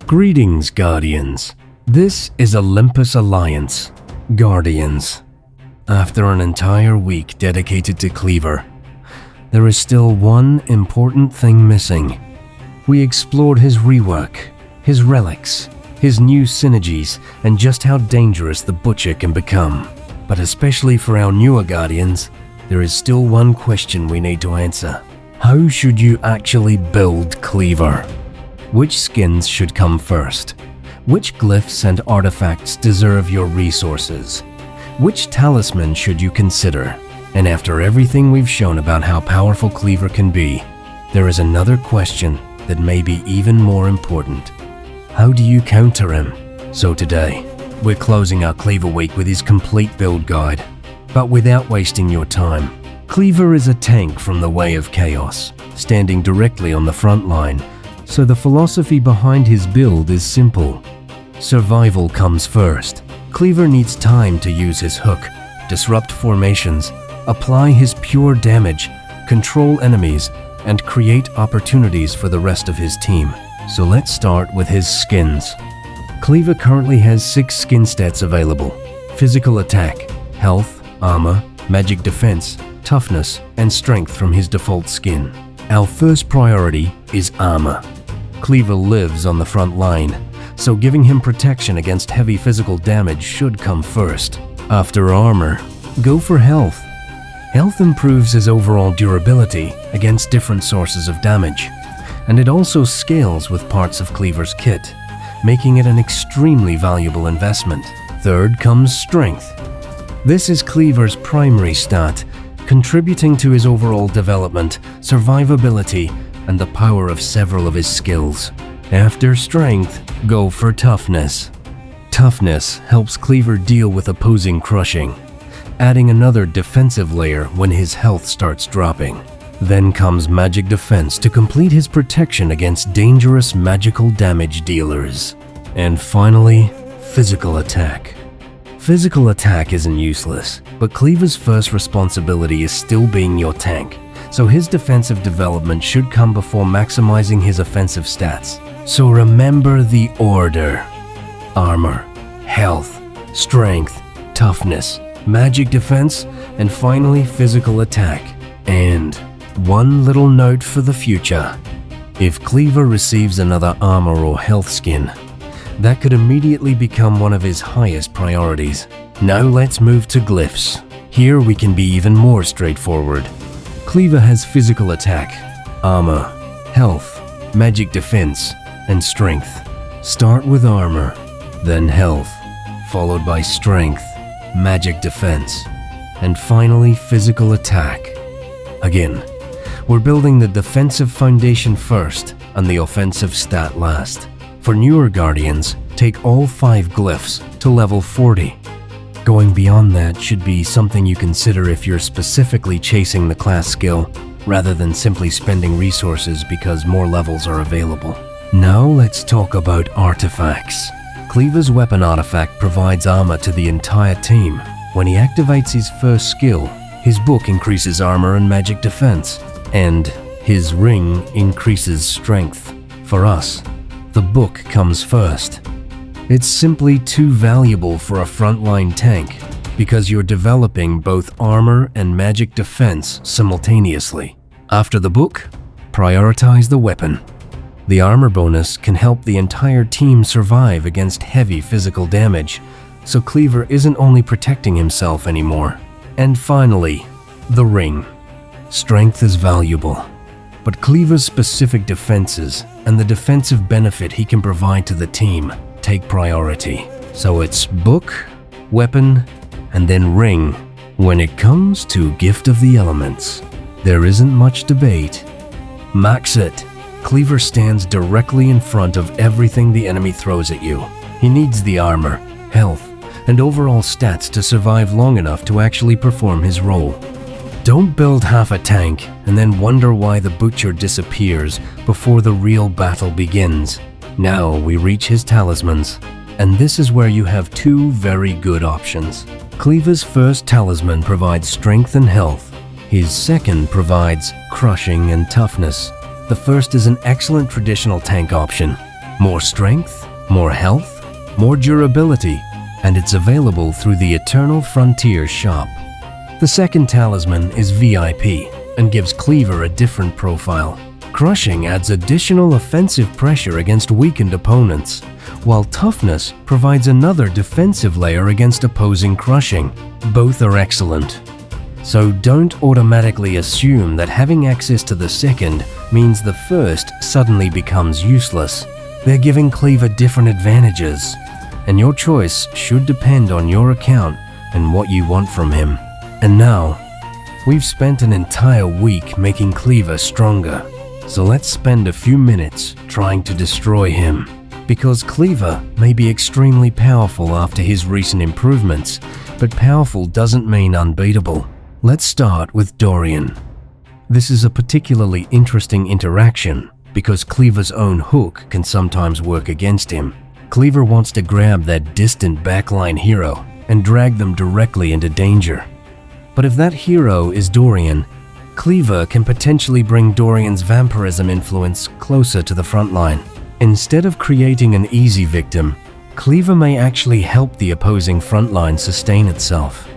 Greetings, Guardians. This is Olympus Alliance, Guardians. After an entire week dedicated to Cleaver, there is still one important thing missing. We explored his rework, his relics, his new synergies, and just how dangerous the Butcher can become. But especially for our newer Guardians, there is still one question we need to answer. How should you actually build Cleaver? Which skins should come first? Which glyphs and artifacts deserve your resources? Which talisman should you consider? And after everything we've shown about how powerful Cleaver can be, there is another question that may be even more important. How do you counter him? So today, we're closing our Cleaver week with his complete build guide. But without wasting your time, Cleaver is a tank from the way of chaos, standing directly on the front line. So the philosophy behind his build is simple. Survival comes first. Cleaver needs time to use his hook, disrupt formations, apply his pure damage, control enemies, and create opportunities for the rest of his team. So let's start with his skins. Cleaver currently has 6 skin stats available: physical attack, health, armor, magic defense, toughness, and strength from his default skin. Our first priority is armor. Cleaver lives on the front line, so giving him protection against heavy physical damage should come first. After armor, go for health. Health improves his overall durability against different sources of damage, and it also scales with parts of Cleaver's kit, making it an extremely valuable investment. Third comes strength. This is Cleaver's primary stat, contributing to his overall development, survivability, and the power of several of his skills. After strength, go for toughness. Toughness helps Cleaver deal with opposing crushing, adding another defensive layer when his health starts dropping. Then comes magic defense to complete his protection against dangerous magical damage dealers. And finally, physical attack. Physical attack isn't useless, but Cleaver's first responsibility is still being your tank, so his defensive development should come before maximizing his offensive stats. So remember the order: armor, health, strength, toughness, magic defense, and finally physical attack. And one little note for the future: if Cleaver receives another armor or health skin, that could immediately become one of his highest priorities. Now let's move to glyphs. Here we can be even more straightforward. Cleaver has physical attack, armor, health, magic defense, and strength. Start with armor, then health, followed by strength, magic defense, and finally physical attack. Again, we're building the defensive foundation first and the offensive stat last. For newer Guardians, take all 5 glyphs to level 40. Going beyond that should be something you consider if you're specifically chasing the class skill, rather than simply spending resources because more levels are available. Now let's talk about artifacts. Cleaver's weapon artifact provides armor to the entire team. When he activates his first skill, his book increases armor and magic defense, and his ring increases strength. For us, the book comes first. It's simply too valuable for a frontline tank because you're developing both armor and magic defense simultaneously. After the book, prioritize the weapon. The armor bonus can help the entire team survive against heavy physical damage, so Cleaver isn't only protecting himself anymore. And finally, the ring. Strength is valuable, but Cleaver's specific defenses and the defensive benefit he can provide to the team take priority. So it's book, weapon, and then ring. When it comes to Gift of the Elements, there isn't much debate. Max it. Cleaver stands directly in front of everything the enemy throws at you. He needs the armor, health, and overall stats to survive long enough to actually perform his role. Don't build half a tank and then wonder why the Butcher disappears before the real battle begins. Now we reach his talismans, and this is where you have 2 very good options. Cleaver's first talisman provides strength and health. His second provides crushing and toughness. The first is an excellent traditional tank option. more strength, more health, more durability, and it's available through the Eternal Frontier shop. The second talisman is VIP and gives Cleaver a different profile. Crushing adds additional offensive pressure against weakened opponents, while Toughness provides another defensive layer against opposing crushing. Both are excellent. So don't automatically assume that having access to the second means the first suddenly becomes useless. They're giving Cleaver different advantages, and your choice should depend on your account and what you want from him. And now, we've spent an entire week making Cleaver stronger, so let's spend a few minutes trying to destroy him. Because Cleaver may be extremely powerful after his recent improvements, but powerful doesn't mean unbeatable. Let's start with Dorian. This is a particularly interesting interaction because Cleaver's own hook can sometimes work against him. Cleaver wants to grab that distant backline hero and drag them directly into danger. But if that hero is Dorian, Cleaver can potentially bring Dorian's vampirism influence closer to the front line. Instead of creating an easy victim, Cleaver may actually help the opposing front line sustain itself.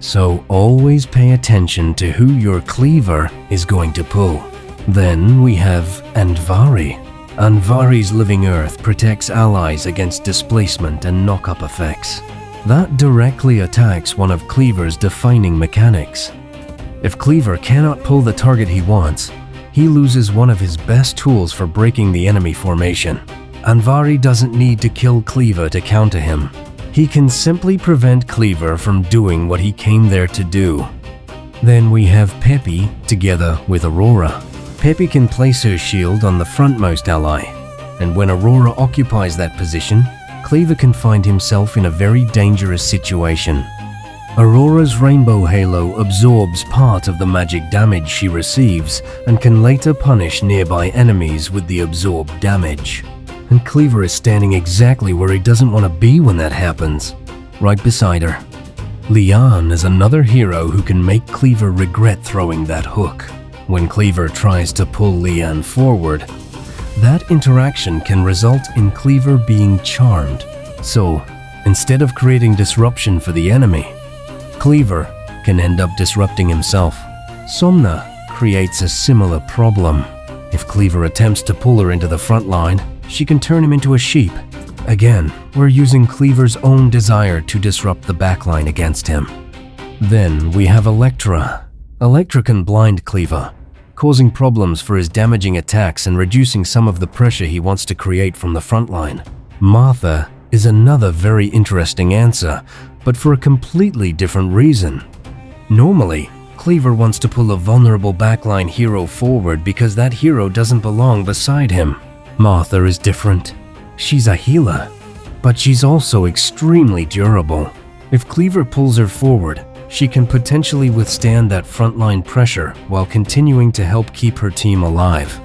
So always pay attention to who your Cleaver is going to pull. Then we have Andvari. Andvari's Living Earth protects allies against displacement and knock-up effects. That directly attacks one of Cleaver's defining mechanics. If Cleaver cannot pull the target he wants, he loses one of his best tools for breaking the enemy formation. Andvari doesn't need to kill Cleaver to counter him. He can simply prevent Cleaver from doing what he came there to do. Then we have Peppy together with Aurora. Peppy can place her shield on the frontmost ally, and when Aurora occupies that position, Cleaver can find himself in a very dangerous situation. Aurora's Rainbow Halo absorbs part of the magic damage she receives and can later punish nearby enemies with the absorbed damage. And Cleaver is standing exactly where he doesn't want to be when that happens, right beside her. Lian is another hero who can make Cleaver regret throwing that hook. When Cleaver tries to pull Lian forward, that interaction can result in Cleaver being charmed. So, instead of creating disruption for the enemy, Cleaver can end up disrupting himself. Somna creates a similar problem. If Cleaver attempts to pull her into the front line, she can turn him into a sheep. Again, we're using Cleaver's own desire to disrupt the backline against him. Then we have Electra. Electra can blind Cleaver, causing problems for his damaging attacks and reducing some of the pressure he wants to create from the front line. Martha is another very interesting answer, but for a completely different reason. Normally, Cleaver wants to pull a vulnerable backline hero forward because that hero doesn't belong beside him. Martha is different. She's a healer, but she's also extremely durable. If Cleaver pulls her forward, she can potentially withstand that frontline pressure while continuing to help keep her team alive.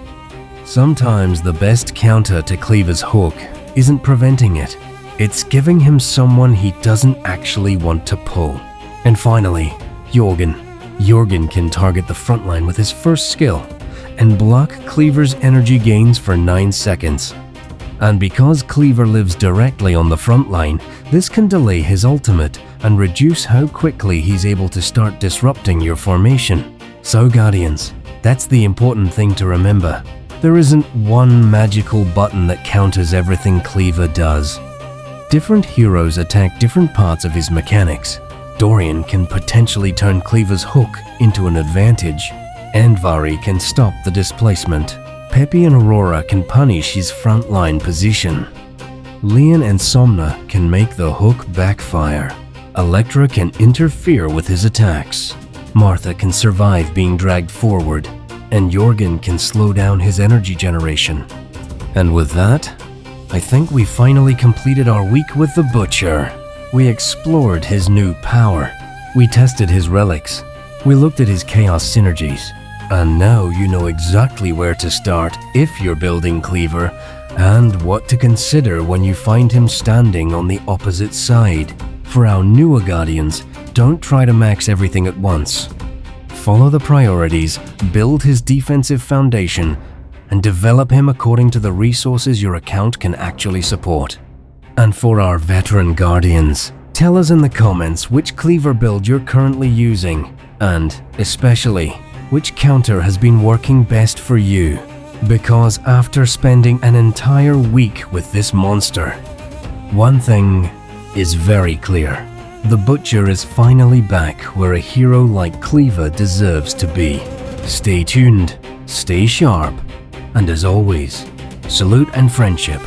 Sometimes the best counter to Cleaver's hook isn't preventing it. It's giving him someone he doesn't actually want to pull. And finally, Jorgen. Jorgen can target the frontline with his first skill and block Cleaver's energy gains for 9 seconds. And because Cleaver lives directly on the front line, this can delay his ultimate and reduce how quickly he's able to start disrupting your formation. So Guardians, that's the important thing to remember. There isn't one magical button that counters everything Cleaver does. Different heroes attack different parts of his mechanics. Dorian can potentially turn Cleaver's hook into an advantage. Andvari can stop the displacement. Peppy and Aurora can punish his frontline position. Lian and Somna can make the hook backfire. Electra can interfere with his attacks. Martha can survive being dragged forward. And Jorgen can slow down his energy generation. And with that, I think we finally completed our week with the Butcher. We explored his new power. We tested his relics. We looked at his chaos synergies. And now you know exactly where to start if you're building Cleaver, and what to consider when you find him standing on the opposite side. For our newer Guardians, don't try to max everything at once. Follow the priorities, build his defensive foundation, and develop him according to the resources your account can actually support. And for our veteran Guardians, tell us in the comments which Cleaver build you're currently using, and, especially, which counter has been working best for you. Because after spending an entire week with this monster, one thing is very clear. The Butcher is finally back where a hero like Cleaver deserves to be. Stay tuned, stay sharp, and as always, salute and friendship.